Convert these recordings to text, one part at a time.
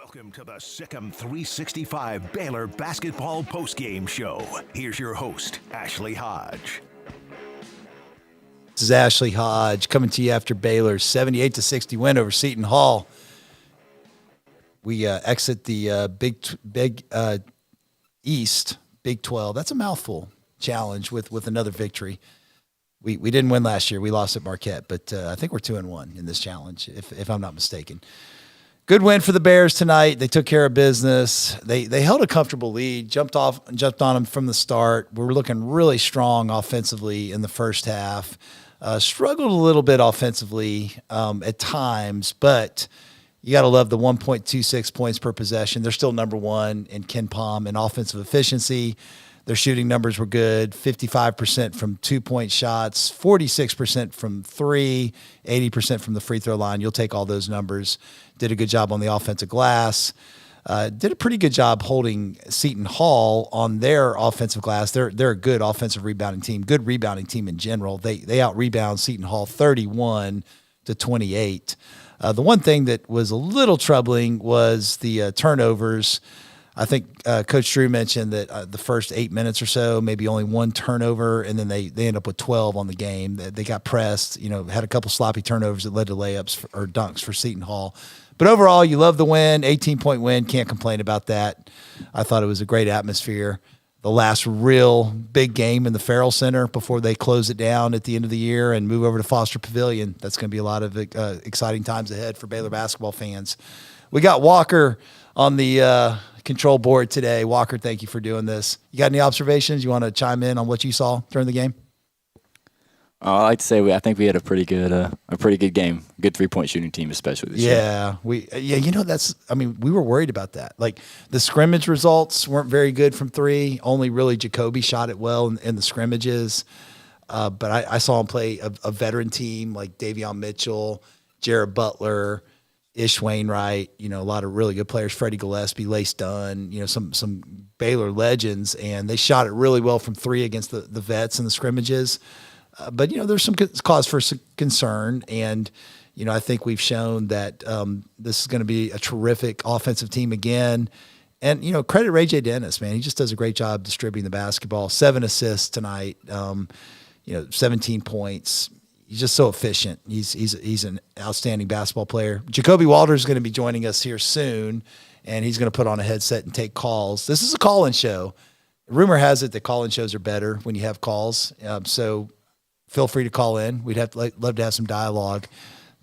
Welcome to the Sikkim 365 Baylor Basketball Postgame Show. Here's your host, Ashley Hodge. This is Ashley Hodge coming to you after Baylor's 78-60 win over Seton Hall. We exit the Big East, Big 12. That's a mouthful challenge with another victory. We didn't win last year. We lost at Marquette, but I think we're 2-1 in this challenge, if I'm not mistaken. Good win for the Bears tonight. They took care of business. They held a comfortable lead, jumped on them from the start. We were looking really strong offensively in the first half. Struggled a little bit offensively at times, but you got to love the 1.26 points per possession. They're still number one in KenPom in offensive efficiency. Their shooting numbers were good, 55% from two-point shots, 46% from three, 80% from the free throw line. You'll take all those numbers. Did a good job on the offensive glass. Did a pretty good job holding Seton Hall on their offensive glass. They're a good offensive rebounding team, good rebounding team in general. They out-rebound Seton Hall 31-28. The one thing that was a little troubling was the turnovers. I think Coach Drew mentioned that the first 8 minutes or so, maybe only one turnover, and then they end up with 12 on the game. They got pressed, had a couple sloppy turnovers that led to layups or dunks for Seton Hall. But overall, you love the win, 18-point win. Can't complain about that. I thought it was a great atmosphere. The last real big game in the Farrell Center before they close it down at the end of the year and move over to Foster Pavilion. That's going to be a lot of exciting times ahead for Baylor basketball fans. We got Walker on the control board today. Walker, thank you for doing this. You got any observations? You want to chime in on what you saw during the game? I like to say I think we had a pretty good game. Good 3-point shooting team, especially this year. We were worried about that. Like the scrimmage results weren't very good from three. Only really Jacobe shot it well in the scrimmages. But I saw him play a veteran team like Davion Mitchell, Jared Butler, Ish Wainwright, a lot of really good players, Freddie Gillespie, Lace Dunn, some Baylor legends, and they shot it really well from three against the vets in the scrimmages. But there's some cause for concern, and I think we've shown that this is going to be a terrific offensive team again. And credit Ray J. Dennis, man, he just does a great job distributing the basketball. 7 assists tonight, 17 points. He's just so efficient. He's an outstanding basketball player. Jacobe Walter is going to be joining us here soon, and he's going to put on a headset and take calls. This is a call-in show. Rumor has it that call-in shows are better when you have calls. So feel free to call in. We'd love to have some dialogue.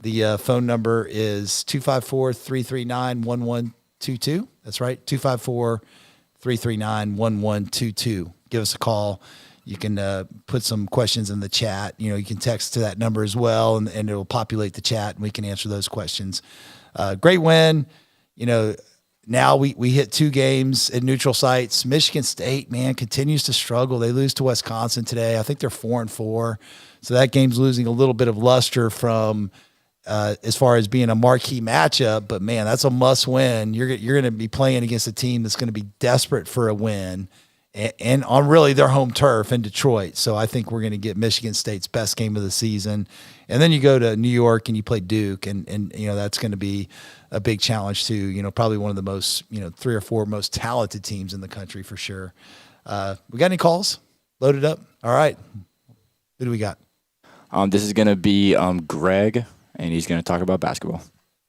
The phone number is 254-339-1122. That's right, 254-339-1122. Give us a call. You can put some questions in the chat. You can text to that number as well, and it'll populate the chat, and we can answer those questions. Great win. Now we hit 2 games at neutral sites. Michigan State, man, continues to struggle. They lose to Wisconsin today. I think they're 4-4. So that game's losing a little bit of luster from as far as being a marquee matchup. But, man, that's a must-win. You're going to be playing against a team that's going to be desperate for a win and on really their home turf in Detroit. So I think we're going to get Michigan State's best game of the season. And then you go to New York and you play Duke, and that's going to be a big challenge too. Probably one of the most, 3 or 4 most talented teams in the country for sure. We got any calls? Loaded up? All right. Who do we got? This is going to be Greg, and he's going to talk about basketball.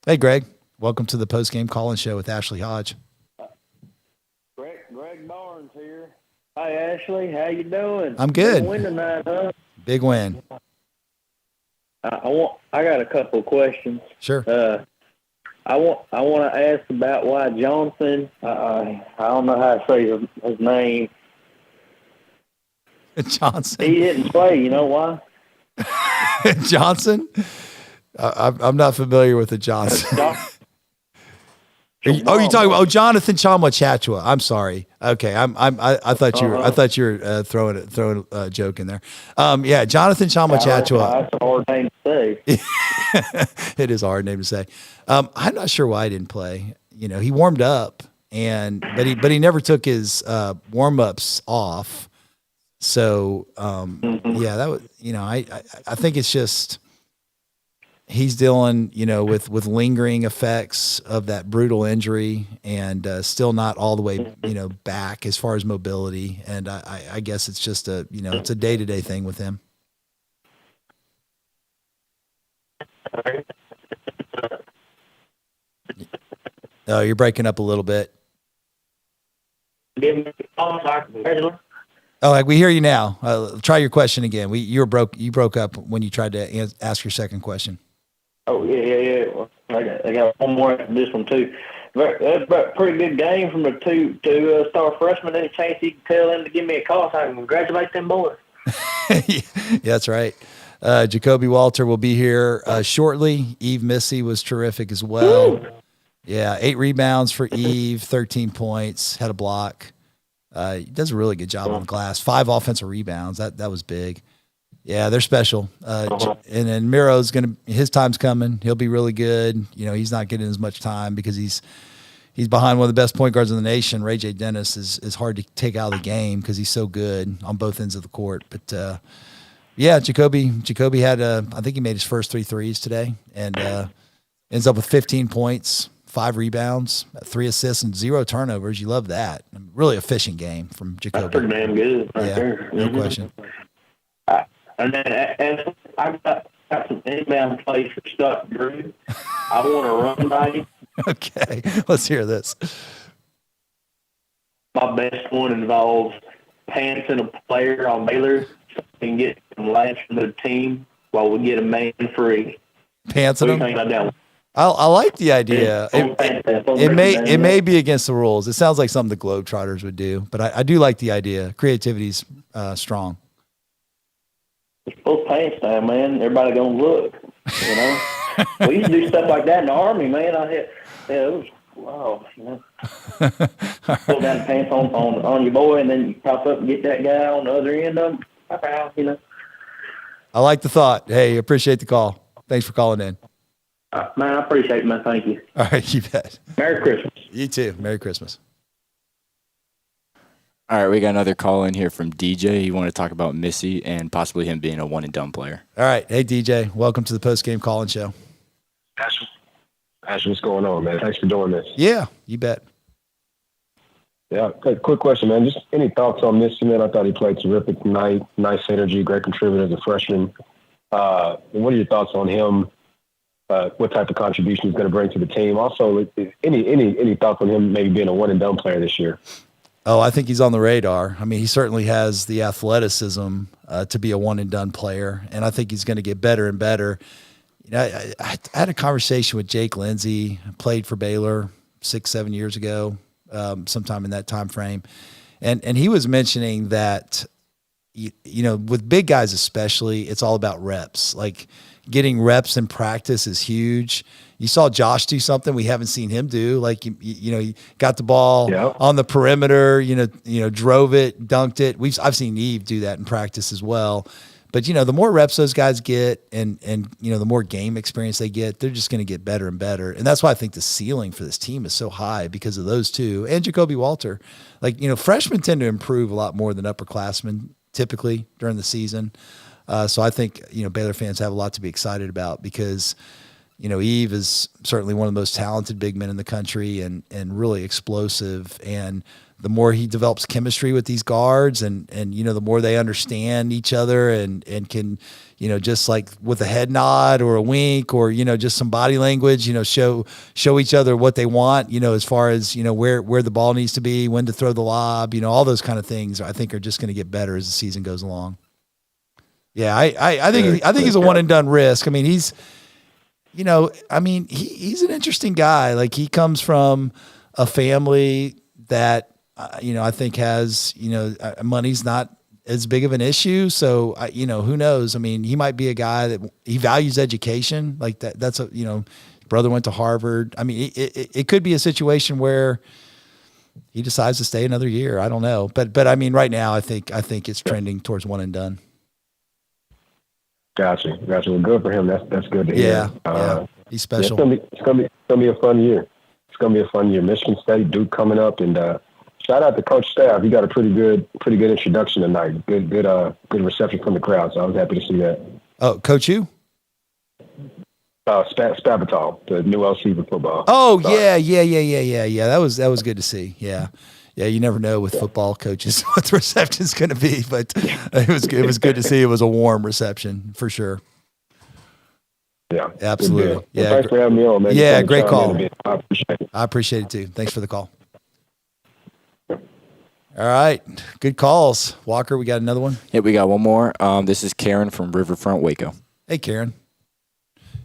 Hey, Greg. Welcome to the post-game call-in show with Ashley Hodge. Greg Barnes here. Hi, Ashley. How you doing? I'm good. Big win tonight, huh? Big win. I got a couple of questions. Sure. I want to ask about why Johnson. I don't know how to say his name. Johnson. He didn't play. You know why? Johnson. I'm not familiar with the Johnson. You talking about Jonathan Chama-Chachua? I'm sorry. Okay, I thought you were throwing a joke in there. Jonathan Chama-Chachua. That's a hard name to say. It is a hard name to say. I'm not sure why he didn't play. He warmed up, but he never took his warm-ups off. So that was I think it's just he's dealing, with lingering effects of that brutal injury, and still not all the way, back as far as mobility. And I guess it's just it's a day-to-day thing with him. Oh, you're breaking up a little bit. Oh, we hear you now. Try your question again. You broke up when you tried to ask your second question. Oh, yeah. Well, I got one more after this one, too. But pretty good game from the two star freshmen. Any chance you can tell them to give me a call so I can congratulate them boys? Yeah, that's right. Jacobe Walter will be here shortly. Eve Missy was terrific as well. Woo! Yeah, 8 rebounds for Eve, 13 points, had a block. He does a really good job on the glass. 5 offensive rebounds. That was big. Yeah, they're special. And then Miro's his time's coming. He'll be really good. He's not getting as much time because he's behind one of the best point guards in the nation. Ray J. Dennis is hard to take out of the game because he's so good on both ends of the court. But yeah, Jacobe had I think he made his first 3 threes today, and ends up with 15 points. 5 rebounds, 3 assists, and 0 turnovers. You love that. Really efficient game from Jacobe. That's pretty damn good right there. No question. And then I've got some inbound plays for Stuck Drew. I want to run by you. Okay, let's hear this. My best one involves pantsing a player on Baylor so we can get some laughs from the team while we get a man free. Pantsing him? What do you think about that one? I like the idea. It may be against the rules. It sounds like something the Globetrotters would do, but I do like the idea. Creativity's strong. It's full pants time, man. Everybody gonna look. We used to do stuff like that in the Army, man. It was wow. Pull down the pants on your boy, and then you pop up and get that guy on the other end of him. I like the thought. Hey, appreciate the call. Thanks for calling in. Man, I appreciate it, man. Thank you. All right, you bet. Merry Christmas. You too. Merry Christmas. All right, we got another call in here from DJ. He wanted to talk about Missy and possibly him being a one-and-done player. All right. Hey, DJ. Welcome to the post-game call-in show. Ashley, what's going on, man? Thanks for doing this. Yeah, you bet. Yeah, quick question, man. Just any thoughts on Missy, man? I thought he played terrific tonight. Nice energy, great contributor as a freshman. What are your thoughts on him? What type of contribution he's going to bring to the team? Also, any thoughts on him maybe being a one-and-done player this year? Oh, I think he's on the radar. I mean, he certainly has the athleticism to be a one-and-done player, and I think he's going to get better and better. I had a conversation with Jake Lindsey, played for Baylor 6-7 years ago, sometime in that time frame, and he was mentioning that with big guys especially, it's all about reps. Like getting reps in practice is huge. You saw Josh do something we haven't seen him do. Like, he got the ball on the perimeter, drove it, dunked it. I've seen Eve do that in practice as well. But, the more reps those guys get and the more game experience they get, they're just going to get better and better. And that's why I think the ceiling for this team is so high because of those two and Jacobe Walter. Like, freshmen tend to improve a lot more than upperclassmen typically during the season. So I think, Baylor fans have a lot to be excited about because, Eve is certainly one of the most talented big men in the country and really explosive. And the more he develops chemistry with these guards and the more they understand each other and can, just like with a head nod or a wink or, just some body language, show each other what they want, as far as, where the ball needs to be, when to throw the lob, all those kind of things I think are just going to get better as the season goes along. Yeah, I think he's a one and done risk. I mean, he's an interesting guy. Like he comes from a family that I think has money's not as big of an issue. So who knows? I mean, he might be a guy that he values education like that. That's brother went to Harvard. I mean, it could be a situation where he decides to stay another year. I don't know, but I mean, right now I think it's trending towards one and done. Gotcha. Well, good for him. That's good to hear. Yeah, he's special. Yeah, it's gonna be a fun year. It's gonna be a fun year. Michigan State, Duke coming up, and shout out to Coach Staff. He got a pretty good introduction tonight. Good reception from the crowd. So I was happy to see that. Oh, Coach you? Spavital, the new LC for football. Oh, yeah. That was good to see. Yeah. Yeah, you never know with football coaches what the reception's going to be, but it was good to see. It was a warm reception for sure. Yeah, absolutely. Well, yeah, thanks for having me on, man. Yeah, great call. I appreciate it. I appreciate it too. Thanks for the call. All right, good calls, Walker. We got another one. Yeah, we got one more. This is Karen from Riverfront, Waco. Hey, Karen,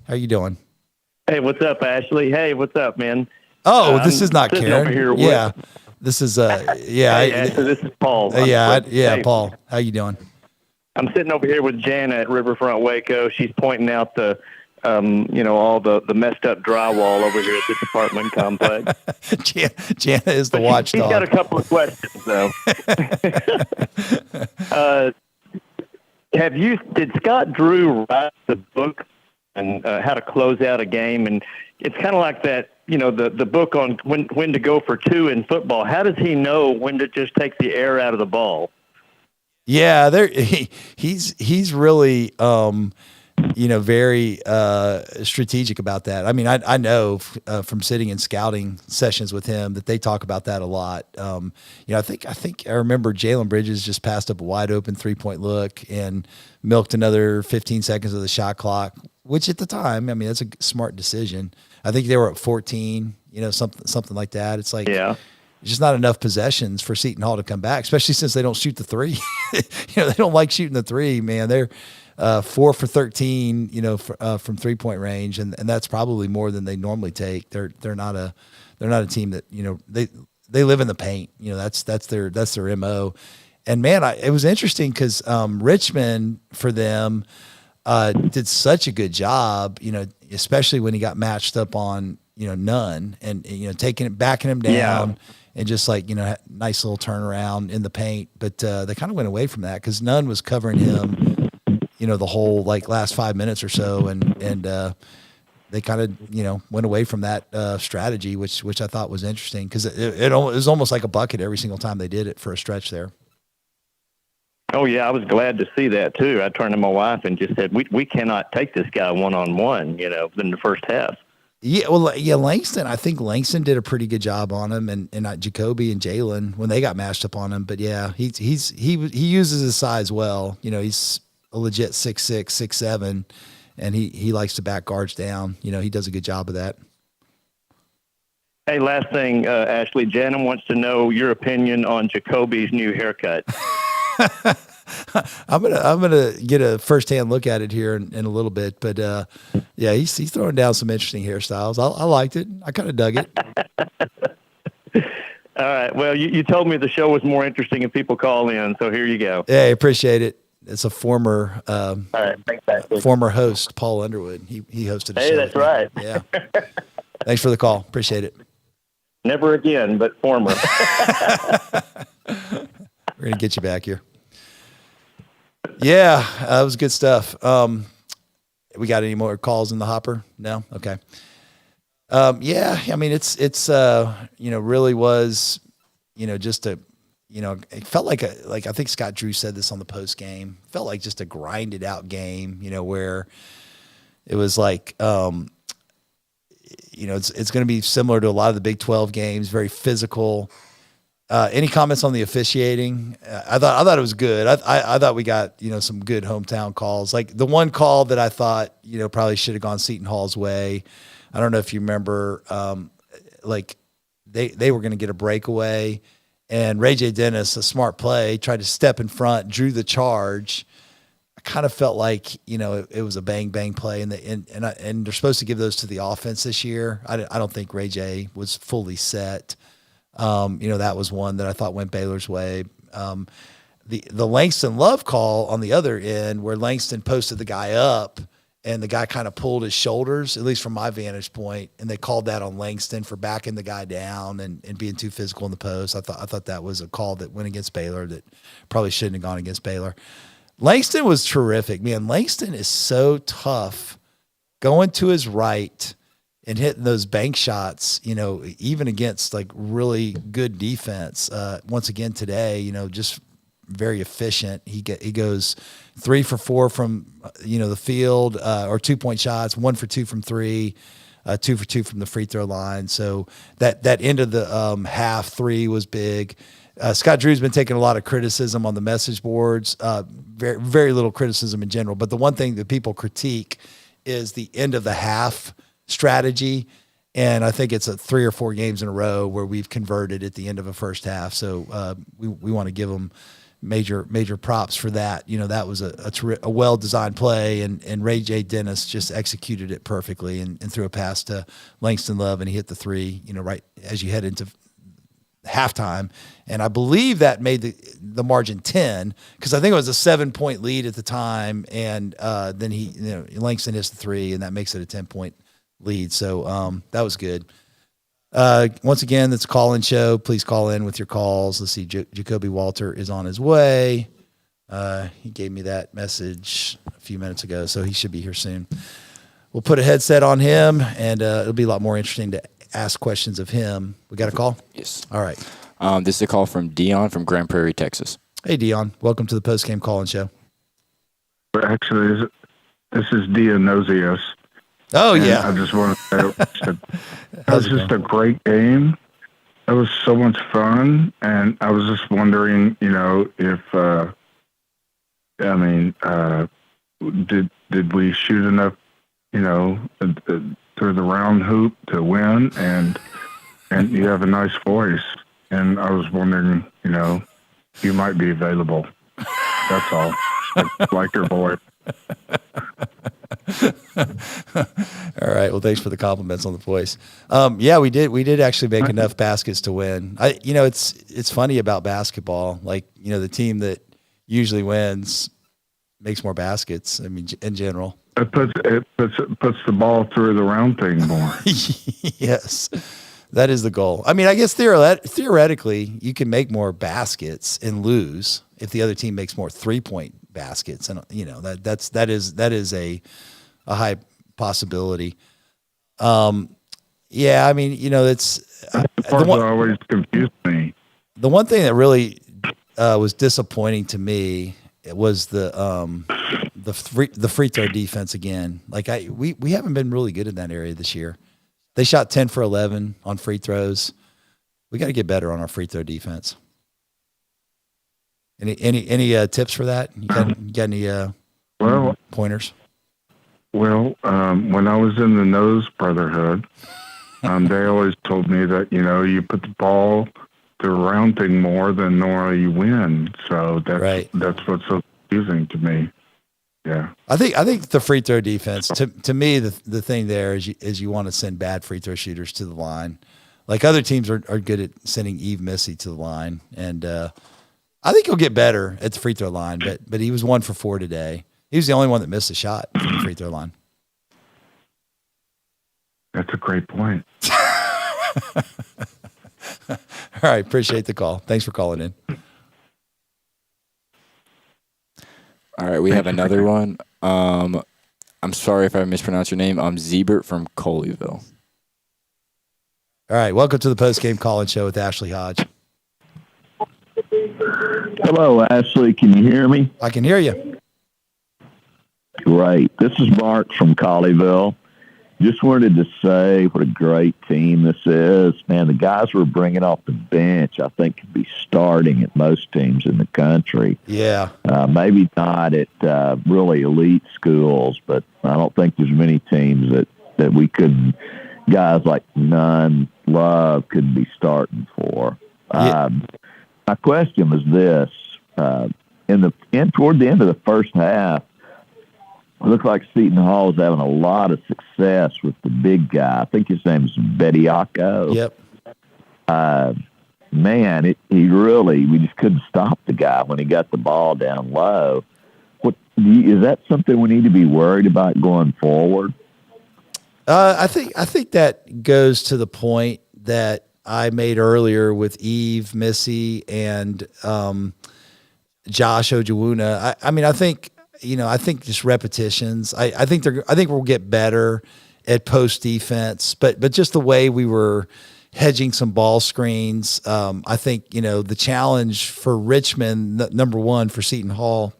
how you doing? Hey, what's up, Ashley? Hey, what's up, man? Oh, this is not sitting Karen. over here Yeah, this is Hey, Ashley, this is Paul. Hey, Paul. How you doing? I'm sitting over here with Jana at Riverfront Waco. She's pointing out the all the messed up drywall over here at this apartment complex. Jana is the watchdog. She's got a couple of questions though. Did Scott Drew write the book and how to close out a game? And it's kind of like that, the book on when to go for two in football. How does he know when to just take the air out of the ball? Yeah, he's really very strategic about that. I mean, I know from sitting in scouting sessions with him that they talk about that a lot. I think I remember Jalen Bridges just passed up a wide open 3-point look and milked another 15 seconds of the shot clock, which at the time, I mean, that's a smart decision. I think they were at 14, something like that. It's like, yeah. It's just not enough possessions for Seton Hall to come back, especially since they don't shoot the three. They don't like shooting the three, man. They're 4 for 13, from 3-point range, and that's probably more than they normally take. They're not a team that they live in the paint. That's their MO. And man, it was interesting because Richmond for them did such a good job. Especially when he got matched up on Nunn and backing him down. Yeah. And just nice little turnaround in the paint, but they kind of went away from that because Nunn was covering him, the whole last 5 minutes or so, and they kind of went away from that strategy, which I thought was interesting because it was almost like a bucket every single time they did it for a stretch there. Oh yeah, I was glad to see that too. I turned to my wife and just said, "We cannot take this guy one-on-one," in the first half. Yeah, Langston. I think Langston did a pretty good job on him, and Jacobe and Jalen when they got matched up on him. But yeah, he uses his size well. He's a legit 6'6", 6'7", and he likes to back guards down. He does a good job of that. Hey, last thing, Ashley, Jana wants to know your opinion on Jacoby's new haircut. I'm gonna get a firsthand look at it here in a little bit, but yeah, he's throwing down some interesting hairstyles. I liked it. I kind of dug it. All right. Well, you told me the show was more interesting if people call in, so here you go. Yeah, I appreciate it. It's a former all right, thanks, Ashley. former host, Paul Underwood. He hosted a show. Hey, that's right. Yeah. Thanks for the call. Appreciate it. Never again, but former. We're gonna get you back here. Yeah, that was good stuff. We got any more calls in the hopper? No? Okay. Yeah, I mean, it's really was, just a, it felt like I think Scott Drew said this on the post game, felt like just a grinded out game, where it was like, it's going to be similar to a lot of the Big 12 games, very physical. Any comments on the officiating? I thought it was good. I thought we got, some good hometown calls. Like the one call that I thought, probably should have gone Seton Hall's way. I don't know if you remember, they were going to get a breakaway and Ray J. Dennis, a smart play, tried to step in front, drew the charge. I kind of felt like, it was a bang, bang play and they're supposed to give those to the offense this year. I don't think Ray J was fully set. That was one that I thought went Baylor's way. The Langston Love call on the other end where Langston posted the guy up and the guy kind of pulled his shoulders, at least from my vantage point, and they called that on Langston for backing the guy down and being too physical in the post. I thought that was a call that went against Baylor that probably shouldn't have gone against Baylor. Langston was terrific. Man, Langston is so tough going to his right and hitting those bank shots, even against like really good defense. Once again today, just very efficient. He goes 3 for 4 from the field, or 2-point shots, 1 for 2 from 3, 2 for 2 from the free throw line. So that end of the half 3 was big. Scott Drew's been taking a lot of criticism on the message boards, very, very little criticism in general. But the one thing that people critique is the end of the half strategy. And I think it's 3 or 4 games in a row where we've converted at the end of a first half. So we want to give them major props for that. That was a well-designed play, and Ray J. Dennis just executed it perfectly and threw a pass to Langston Love, and he hit the 3, right as you head into halftime. And I believe that made the margin 10, because I think it was a 7-point lead at the time. And then Langston hits the 3, and that makes it a 10-point lead. So that was good. Once again, that's a call-in show. Please call in with your calls. Let's see. Jacobe Walter is on his way. He gave me that message a few minutes ago, so he should be here soon. We'll put a headset on him, and it'll be a lot more interesting to ask questions of him. We got a call? Yes. All right. This is a call from Dion from Grand Prairie, Texas. Hey, Dion. Welcome to the postgame call-in show. Actually, this is Dionysius. Oh, yeah. I just want to say it was just a great game. It was so much fun, and I was just wondering, if did we shoot enough, through the round hoop to win? And you have a nice voice, and I was wondering, you might be available. That's all. I like your voice. All right. Well, thanks for the compliments on the voice. Yeah, we did actually make enough baskets to win. It's funny about basketball. Like, the team that usually wins makes more baskets. I mean, in general. It puts the ball through the round thing more. Yes, that is the goal. I mean, I guess theoretically, you can make more baskets and lose if the other team makes more 3-point baskets, and that is a high possibility. Yeah, I mean, it's the part that always confused me. The one thing that really was disappointing to me was the free throw defense again. Like we haven't been really good in that area this year. They shot 10 for 11 on free throws. We got to get better on our free throw defense. Any tips for that? You got any pointers? Well, when I was in the Nose Brotherhood, they always told me that you put the ball through round thing more than normally you win. So that's what's so confusing to me. Yeah, I think the free throw defense, to me, the thing there is you want to send bad free throw shooters to the line. Like other teams are good at sending Eve Missy to the line, and I think he'll get better at the free throw line. But he was 1 for 4 today. He was the only one that missed a shot from the free throw line. That's a great point. All right, appreciate the call. Thanks for calling in. All right, we have another one. I'm sorry if I mispronounced your name. I'm Zebert from Colleyville. All right, welcome to the postgame call-in show with Ashley Hodge. Hello, Ashley. Can you hear me? I can hear you. Great. This is Mark from Colleyville. Just wanted to say what a great team this is. Man, the guys we're bringing off the bench, I think, could be starting at most teams in the country. Yeah. Maybe not at really elite schools, but I don't think there's many teams that we couldn't, guys like Nunn, Love couldn't be starting for. Yeah. My question was this. Toward the end of the first half, it looked like Seton Hall was having a lot of success with the big guy. I think his name is Bediako. Yep. We just couldn't stop the guy when he got the ball down low. Is that something we need to be worried about going forward? I think that goes to the point that I made earlier with Eve, Missy, and Josh Ojawuna. I think just repetitions. I think we'll get better at post defense, but just the way we were hedging some ball screens. I think, the challenge for Richmond, number one for Seton Hall,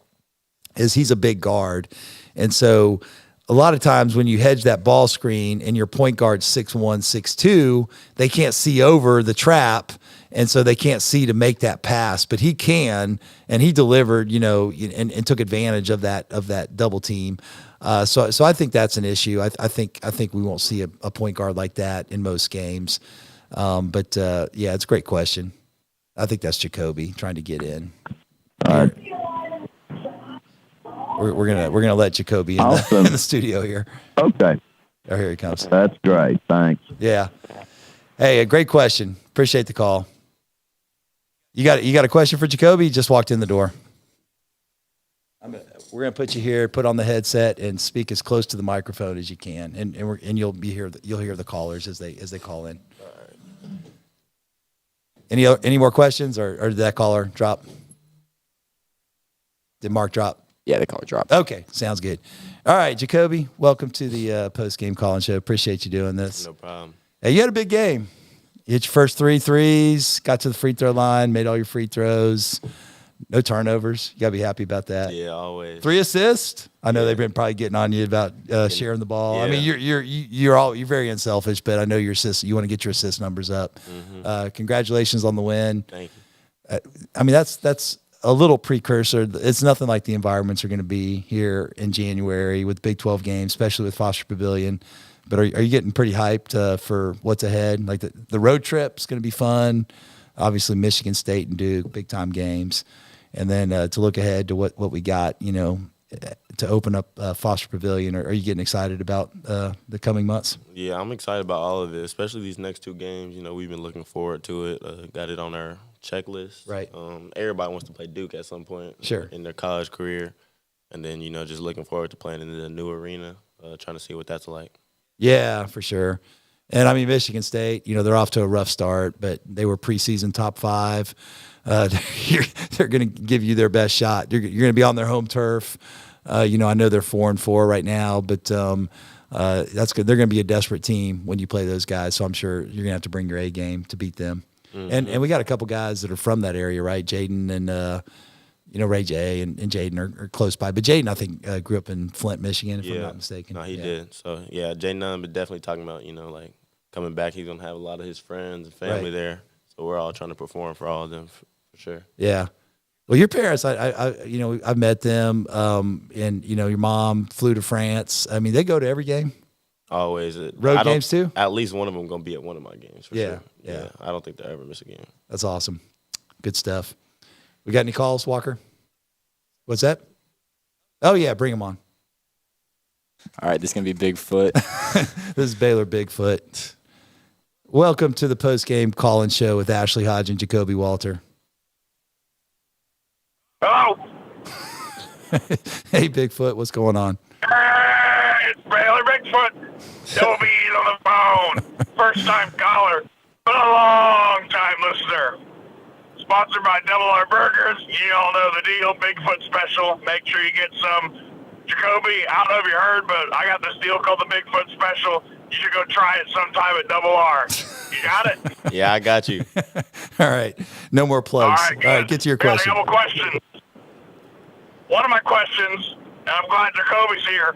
is he's a big guard. And so a lot of times when you hedge that ball screen and your point guard's 6'1", 6'2", they can't see over the trap, and so they can't see to make that pass. But he can, and he delivered, and took advantage of that double team. So I think that's an issue. I think we won't see a point guard like that in most games. But it's a great question. I think that's Jacobe trying to get in. All right. We're gonna let Jacobe in the studio here. Okay. Oh, here he comes. That's great. Thanks. Yeah. Hey, a great question. Appreciate the call. You got a question for Jacobe? You just walked in the door. We're gonna put you here, put on the headset, and speak as close to the microphone as you can, and you'll hear the callers as they call in. All right. Any more questions, or did that caller drop? Did Mark drop? Yeah, the caller dropped. Okay, sounds good. All right, Jacobe, welcome to the post-game call-in show. Appreciate you doing this. No problem. Hey, you had a big game. You hit your first 3 threes, got to the free throw line, made all your free throws. No turnovers. You got to be happy about that. Yeah, always. 3 assists. I know they've been probably getting on you about sharing the ball. Yeah. I mean, you're very unselfish, but I know your assist. You want to get your assist numbers up. Mm-hmm. Congratulations on the win. Thank you. I mean, that's a little precursor. It's nothing like the environments are going to be here in January with Big 12 games, especially with Foster Pavilion. But are you getting pretty hyped for what's ahead? Like the road trip's going to be fun. Obviously, Michigan State and Duke, big time games, and then to look ahead to what we got, to open up Foster Pavilion. Are you getting excited about the coming months? Yeah, I'm excited about all of it, especially these next 2 games. We've been looking forward to it. Got it on our checklist. Right. Everybody wants to play Duke at some point in their college career. And then, just looking forward to playing in the new arena, trying to see what that's like. Yeah, for sure. And, I mean, Michigan State, they're off to a rough start, but they were preseason top 5. They're going to give you their best shot. You're going to be on their home turf. I know they're 4-4 right now, but that's good. They're going to be a desperate team when you play those guys, so I'm sure you're going to have to bring your A game to beat them. Mm-hmm. And we got a couple guys that are from that area, right? Jaden and Ray J and Jaden are close by. But Jaden, I think, grew up in Flint, Michigan, if I'm not mistaken. No, he did. So, yeah, Jaden and I been definitely talking about, like coming back, he's going to have a lot of his friends and family there. So we're all trying to perform for all of them, for sure. Yeah. Well, your parents, I've met them, and, your mom flew to France. I mean, they go to every game? Always. Road games, too? At least one of them going to be at one of my games, for sure. Yeah. I don't think they'll ever miss a game. That's awesome. Good stuff. We got any calls, Walker? What's that? Oh, yeah, bring them on. All right, this is going to be Bigfoot. This is Baylor Bigfoot. Welcome to the post-game call-in show with Ashley Hodge and Jacobe Walter. Hello. Hey, Bigfoot, what's going on? It's Baylor Bigfoot. Toby's on the phone. First-time caller, but a long-time listener. Sponsored by Double R Burgers. You all know the deal. Bigfoot special. Make sure you get some. Jacobe, I don't know if you heard, but I got this deal called the Bigfoot special. You should go try it sometime at Double R. You got it? Yeah, I got you. All right. No more plugs. All right, get to your question. A couple questions. One of my questions, and I'm glad Jacobe's here.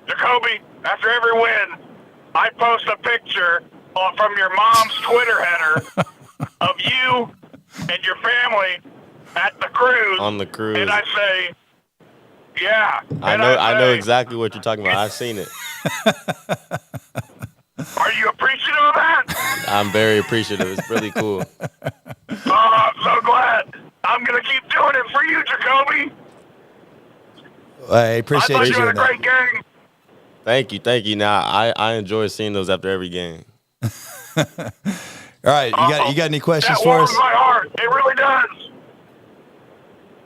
Jacobe, after every win, I post a picture from your mom's Twitter header of you and your family at the cruise. On the cruise. And I say, yeah. I know exactly what you're talking about. I've seen it. Are you appreciative of that? I'm very appreciative. It's really cool. Oh, I'm so glad. I'm going to keep doing it for you, Jacobe. I appreciate I thought you you had a doing great game. Thank you. Now, I enjoy seeing those after every game. All right, you got any questions that for warms us? my heart. It really does.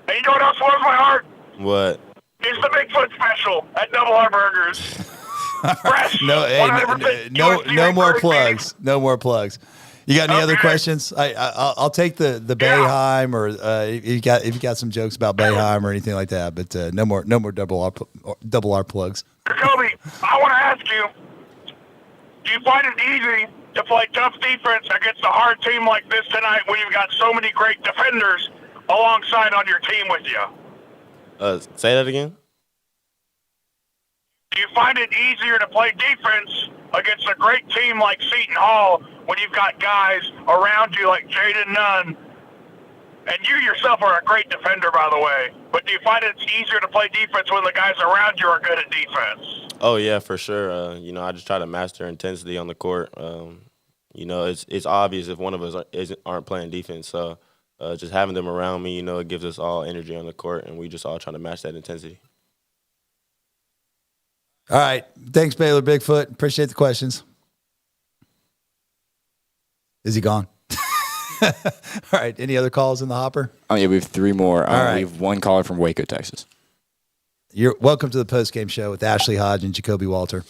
And you know what else warms my heart? What? It's the Bigfoot special at Double R Burgers. Fresh. No more plugs. No more plugs. You got any other questions? I'll take the Bayheim, or if you got some jokes about Bayheim or anything like that. But no more double R plugs. Jacobe, I want to ask you: do you find it easy to play tough defense against a hard team like this tonight when you've got so many great defenders alongside on your team with you? Say that again. Do you find it easier to play defense against a great team like Seton Hall when you've got guys around you like Jaden Nunn? And you yourself are a great defender, by the way. But do you find it's easier to play defense when the guys around you are good at defense? Oh, yeah, for sure. I just try to master intensity on the court. It's obvious if one of us aren't playing defense. So just having them around me, it gives us all energy on the court, and we just all trying to match that intensity. All right. Thanks, Baylor Bigfoot. Appreciate the questions. Is he gone? All right. Any other calls in the hopper? Oh, yeah, we have 3 more. All right. We have one caller from Waco, Texas. You're welcome to the postgame show with Ashley Hodge and Jacobe Walter.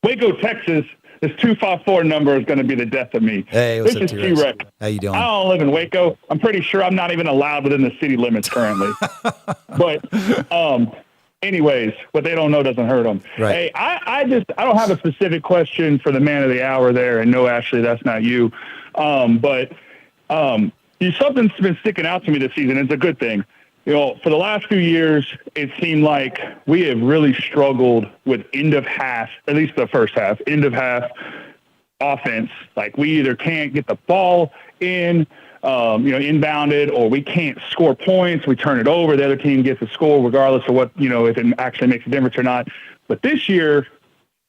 Waco, Texas. This 254 number is going to be the death of me. Hey, what's this up, is T-Rex? T-Rex. How you doing? I don't live in Waco. I'm pretty sure I'm not even allowed within the city limits currently. But anyways, what they don't know doesn't hurt them. Right. Hey, I don't have a specific question for the man of the hour there. And no, Ashley, that's not you. But something's been sticking out to me this season. It's a good thing. For the last few years, it seemed like we have really struggled with end of half, at least the first half, end of half offense. Like we either can't get the ball in, inbounded, or we can't score points. We turn it over. The other team gets a score regardless of what, if it actually makes a difference or not. But this year,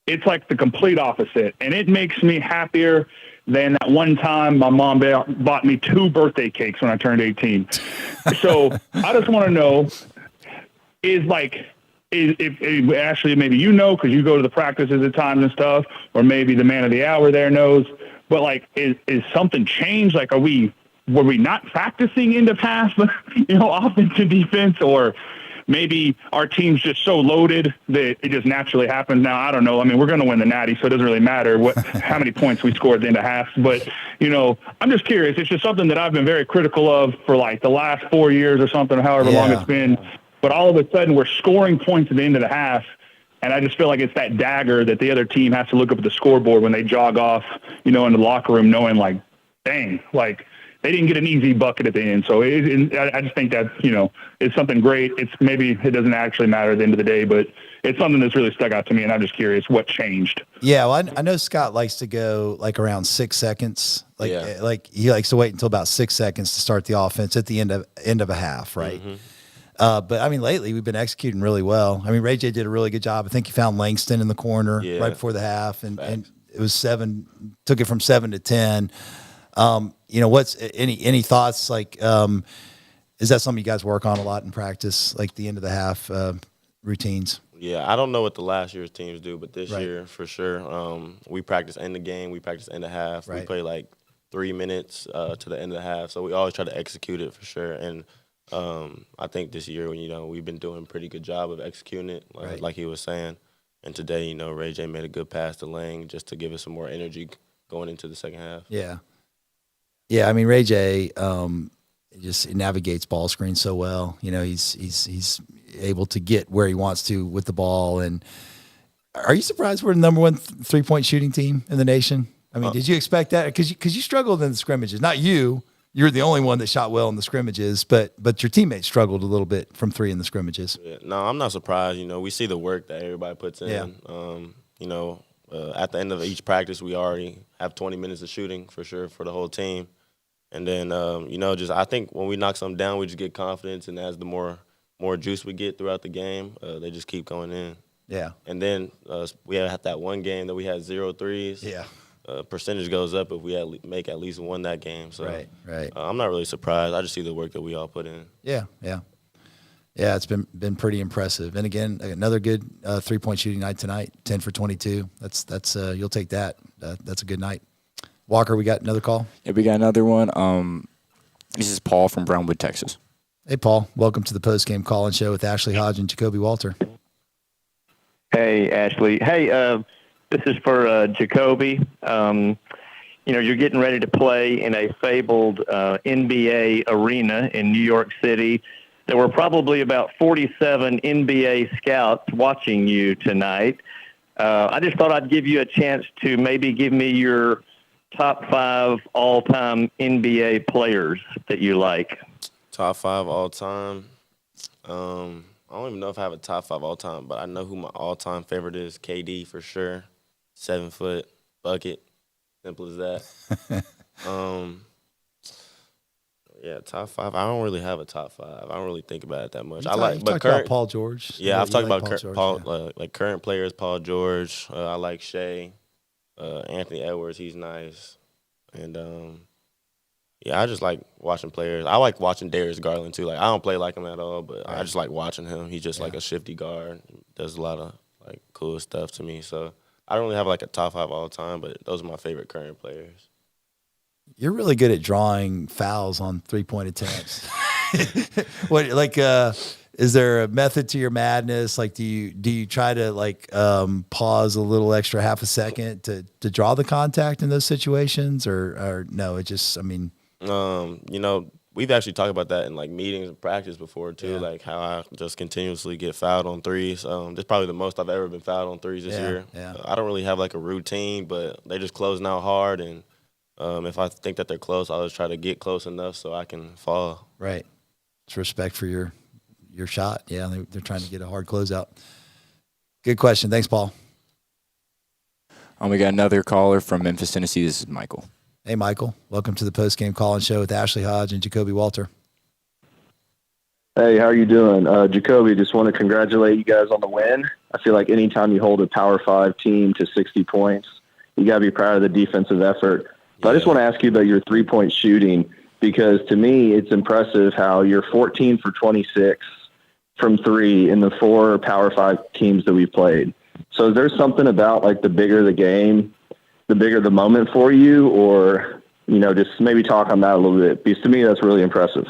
it's like the complete opposite. And it makes me happier than that one time my mom bought me 2 birthday cakes when I turned 18. So I just want to know if Ashley, maybe because you go to the practices at times and stuff, or maybe the man of the hour there knows, but is something changed? Were we not practicing end of half, offense and defense, or maybe our team's just so loaded that it just naturally happens. Now, I don't know. I mean, we're going to win the Natty, so it doesn't really matter how many points we score at the end of half. But, I'm just curious. It's just something that I've been very critical of for the last 4 years or something, however long it's been. But all of a sudden, we're scoring points at the end of the half, and I just feel like it's that dagger that the other team has to look up at the scoreboard when they jog off, in the locker room knowing, dang, they didn't get an easy bucket at the end. So I just think that, it's something great. Maybe it doesn't actually matter at the end of the day, but it's something that's really stuck out to me, and I'm just curious what changed. Yeah, well, I know Scott likes to go around 6 seconds. He likes to wait until about 6 seconds to start the offense at the end of a half, right? Mm-hmm. But, I mean, lately we've been executing really well. I mean, Ray J did a really good job. I think he found Langston in the corner right before the half, and it was 7, took it from 7 to 10. What's any thoughts? Is that something you guys work on a lot in practice, the end of the half routines? Yeah, I don't know what the last year's teams do, but this year for sure, we practice end of game, we practice end of half. Right. We play 3 minutes to the end of the half, so we always try to execute it for sure. And I think this year, we've been doing a pretty good job of executing it, like he was saying. And today, Ray J made a good pass to Lang just to give us some more energy going into the second half. Yeah. Yeah, I mean, Ray J just navigates ball screens so well. He's able to get where he wants to with the ball. And are you surprised we're the number 1 3-point shooting team in the nation? I mean, did you expect that? Because you struggled in the scrimmages. Not you. You're the only one that shot well in the scrimmages, but your teammates struggled a little bit from 3 in the scrimmages. Yeah, no, I'm not surprised. We see the work that everybody puts in. Yeah. At the end of each practice, we already have 20 minutes of shooting for sure for the whole team. And then, I think when we knock something down, we just get confidence. And as the more juice we get throughout the game, they just keep going in. Yeah. And then we had that one game that we had 0 threes. Yeah. Percentage goes up if we make at least 1 that game. So right. I'm not really surprised. I just see the work that we all put in. Yeah. Yeah, it's been pretty impressive. And again, another good 3-point shooting night tonight, 10 for 22. That's you'll take that. That's a good night. Walker, we got another call? Yeah, we got another one. This is Paul from Brownwood, Texas. Hey, Paul. Welcome to the postgame call-in show with Ashley Hodge and Jacobe Walter. Hey, Ashley. Hey, this is for Jacobe. You're getting ready to play in a fabled NBA arena in New York City. There were probably about 47 NBA scouts watching you tonight. I just thought I'd give you a chance to maybe give me your top 5 all-time NBA players that you like. Top 5 all-time. I don't even know if I have a top 5 all-time, but I know who my all-time favorite is. KD for sure. 7 foot bucket. Simple as that. Yeah, top 5. I don't really have a top 5. I don't really think about it that much. You talked about Paul George. Yeah, I've talked about Paul, like current players. Paul George. I like Shea. Anthony Edwards. He's nice. And yeah, I just like watching players. I like watching Darius Garland too. Like I don't play like him at all, but I just like watching him. He's just like a shifty guard. Does a lot of like cool stuff to me. So I don't really have like a top 5 all the time, but those are my favorite current players. You're really good at drawing fouls on 3-point attempts. Is there a method to your madness? Like, do you try to like pause a little extra half a second to draw the contact in those situations, or no? It just, I mean, we've actually talked about that in like meetings and practice before too. Like how I just continuously get fouled on threes. That's probably the most I've ever been fouled on threes this year. Yeah. I don't really have like a routine, but they just closing out hard and. If I think that they're close, I'll just try to get close enough so I can fall. Right. It's respect for your shot. Yeah, they're trying to get a hard closeout. Good question. Thanks, Paul. We got another caller from Memphis, Tennessee. This is Michael. Hey, Michael. Welcome to the Postgame Call-In Show with Ashley Hodge and Jacobe Walter. Hey, how are you doing? Jacobe, just want to congratulate you guys on the win. I feel like anytime you hold a Power 5 team to 60 points, you got to be proud of the defensive effort. But I just want to ask you about your 3-point shooting, because to me it's impressive how you're 14 for 26 from 3 in the 4 Power 5 teams that we've played. So is there something about like the bigger the game, the bigger the moment for you, or, just maybe talk on that a little bit? Because to me that's really impressive.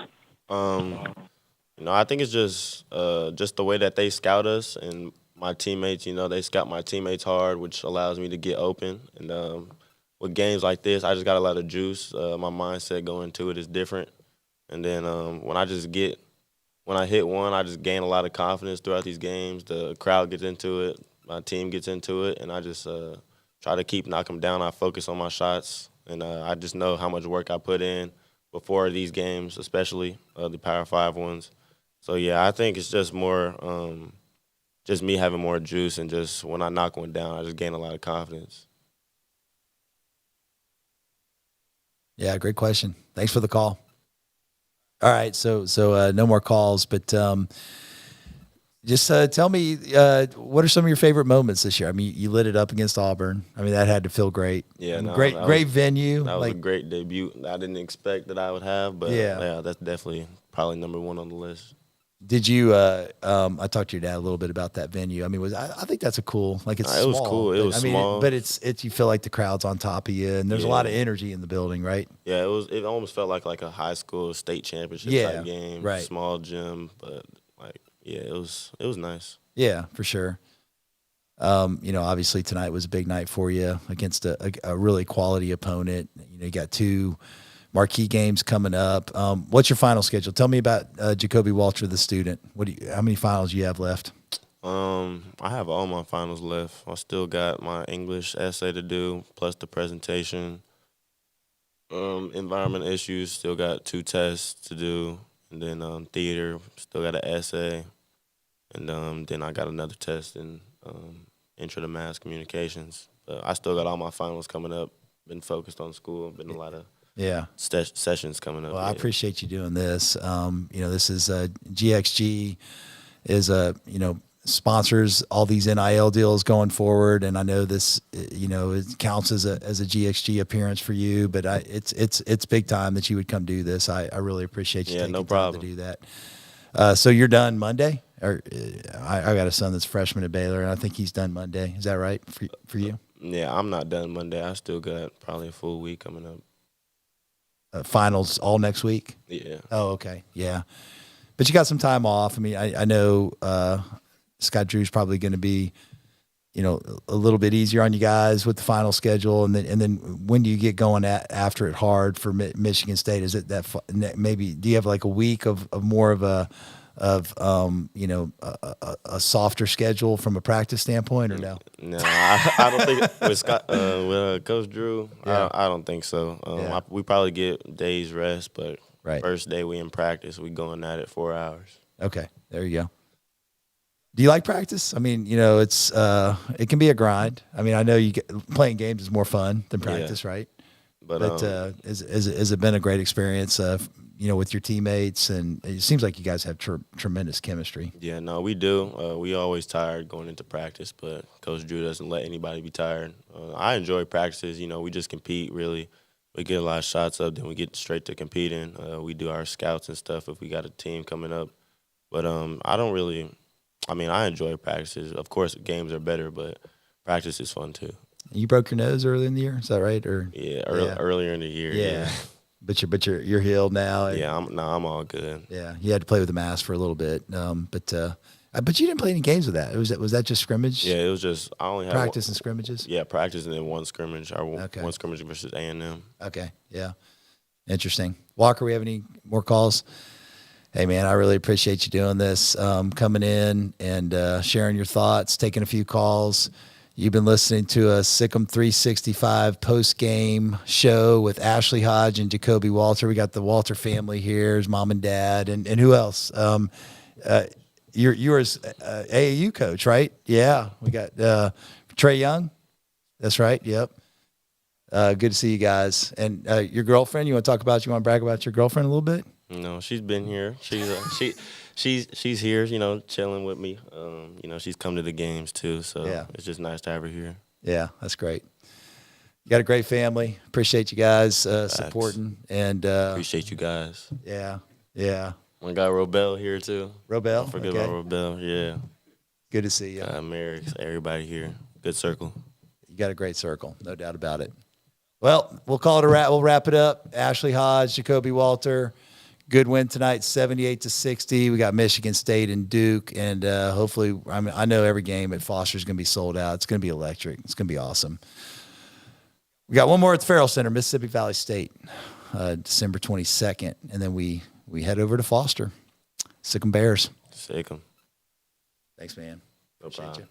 I think it's just the way that they scout us and my teammates, they scout my teammates hard, which allows me to get open. And with games like this, I just got a lot of juice. My mindset going into it is different. And then when I hit one, I just gain a lot of confidence throughout these games. The crowd gets into it. My team gets into it. And I just try to keep knocking them down. I focus on my shots. And I just know how much work I put in before these games, especially the Power 5 ones. So, yeah, I think it's just more just me having more juice. And just when I knock one down, I just gain a lot of confidence. Yeah, great question. Thanks for the call. All right, so no more calls, but just tell me what are some of your favorite moments this year? I mean, you lit it up against Auburn. I mean, that had to feel great. Yeah, great venue. That was a great debut. I didn't expect that I would have, but yeah, that's definitely probably number 1 on the list. Did you? I talked to your dad a little bit about that venue. I mean, I think that's a cool. Like it's. It was cool. It was small, but it's. You feel like the crowd's on top of you, and there's a lot of energy in the building, right? Yeah, it was. It almost felt like a high school state championship type game. Right. Small gym, but it was nice. Yeah, for sure. Obviously tonight was a big night for you against a really quality opponent. You got 2 marquee games coming up. What's your final schedule? Tell me about Jacobe Walter, the student. How many finals do you have left? I have all my finals left. I still got my English essay to do, plus the presentation. Environment issues, still got 2 tests to do. And then theater, still got an essay. And then I got another test in intro to mass communications. I still got all my finals coming up. Been focused on school. Been a lot of sessions coming up. Well, I appreciate you doing this. This is GXG is sponsors all these NIL deals going forward, and I know this it counts as a GXG appearance for you, but it's big time that you would come do this. I really appreciate you taking time to do that. So you're done Monday? Or I got a son that's a freshman at Baylor, and I think he's done Monday. Is that right for you? Yeah, I'm not done Monday. I still got probably a full week coming up. Finals all next week? Yeah. Oh, okay. Yeah. But you got some time off. I mean, I know Scott Drew's probably going to be, a little bit easier on you guys with the final schedule. And then when do you get going after it hard for Michigan State? Is it that maybe do you have like a week of more of a of a softer schedule from a practice standpoint, or no? No, I don't think with Scott, with Coach Drew. Yeah. I don't think so. We probably get days rest, but first day we in practice, we going at it 4 hours. Okay, there you go. Do you like practice? I mean, it's it can be a grind. I mean, I know playing games is more fun than practice, right? But has it been a great experience? With your teammates, and it seems like you guys have tremendous chemistry. Yeah, no, we do. We always tired going into practice, but Coach Drew doesn't let anybody be tired. I enjoy practices. We just compete, really. We get a lot of shots up, then we get straight to competing. We do our scouts and stuff if we got a team coming up. But I enjoy practices. Of course, games are better, but practice is fun too. You broke your nose early in the year, is that right? Earlier in the year. Yeah. But you're healed now. Yeah, I'm all good. Yeah, you had to play with a mask for a little bit, but you didn't play any games with that. Was that just scrimmage? Yeah, it was just I only had practice and scrimmages. Yeah, practice and then one scrimmage. One scrimmage versus A&M. Okay, yeah, interesting. Walker, we have any more calls? Hey man, I really appreciate you doing this, coming in and sharing your thoughts, taking a few calls. You've been listening to a Sikkim 365 post-game show with Ashley Hodge and Jacobe Walter. We got the Walter family here, his mom and dad, and who else? You're AAU coach, right? Yeah, we got Trey Young. That's right. Yep. Good to see you guys. And your girlfriend. You want to brag about your girlfriend a little bit? No, she's been here. She's here, chilling with me. She's come to the games too, so it's just nice to have her here. Yeah, that's great. You got a great family. Appreciate you guys supporting and appreciate you guys. Yeah. We got Robel here too. Robel, don't forget about Robel. Yeah. Good to see you. Mary, everybody here. Good circle. You got a great circle, no doubt about it. Well, we'll call it a wrap. We'll wrap it up. Ashley Hodge, Jacobe Walter. Good win tonight, 78-60. We got Michigan State and Duke, and hopefully, I know every game at Foster is going to be sold out. It's going to be electric. It's going to be awesome. We got one more at the Farrell Center, Mississippi Valley State, December 22nd, and then we head over to Foster. Sikkim Bears. Sikkim. Thanks, man. No problem.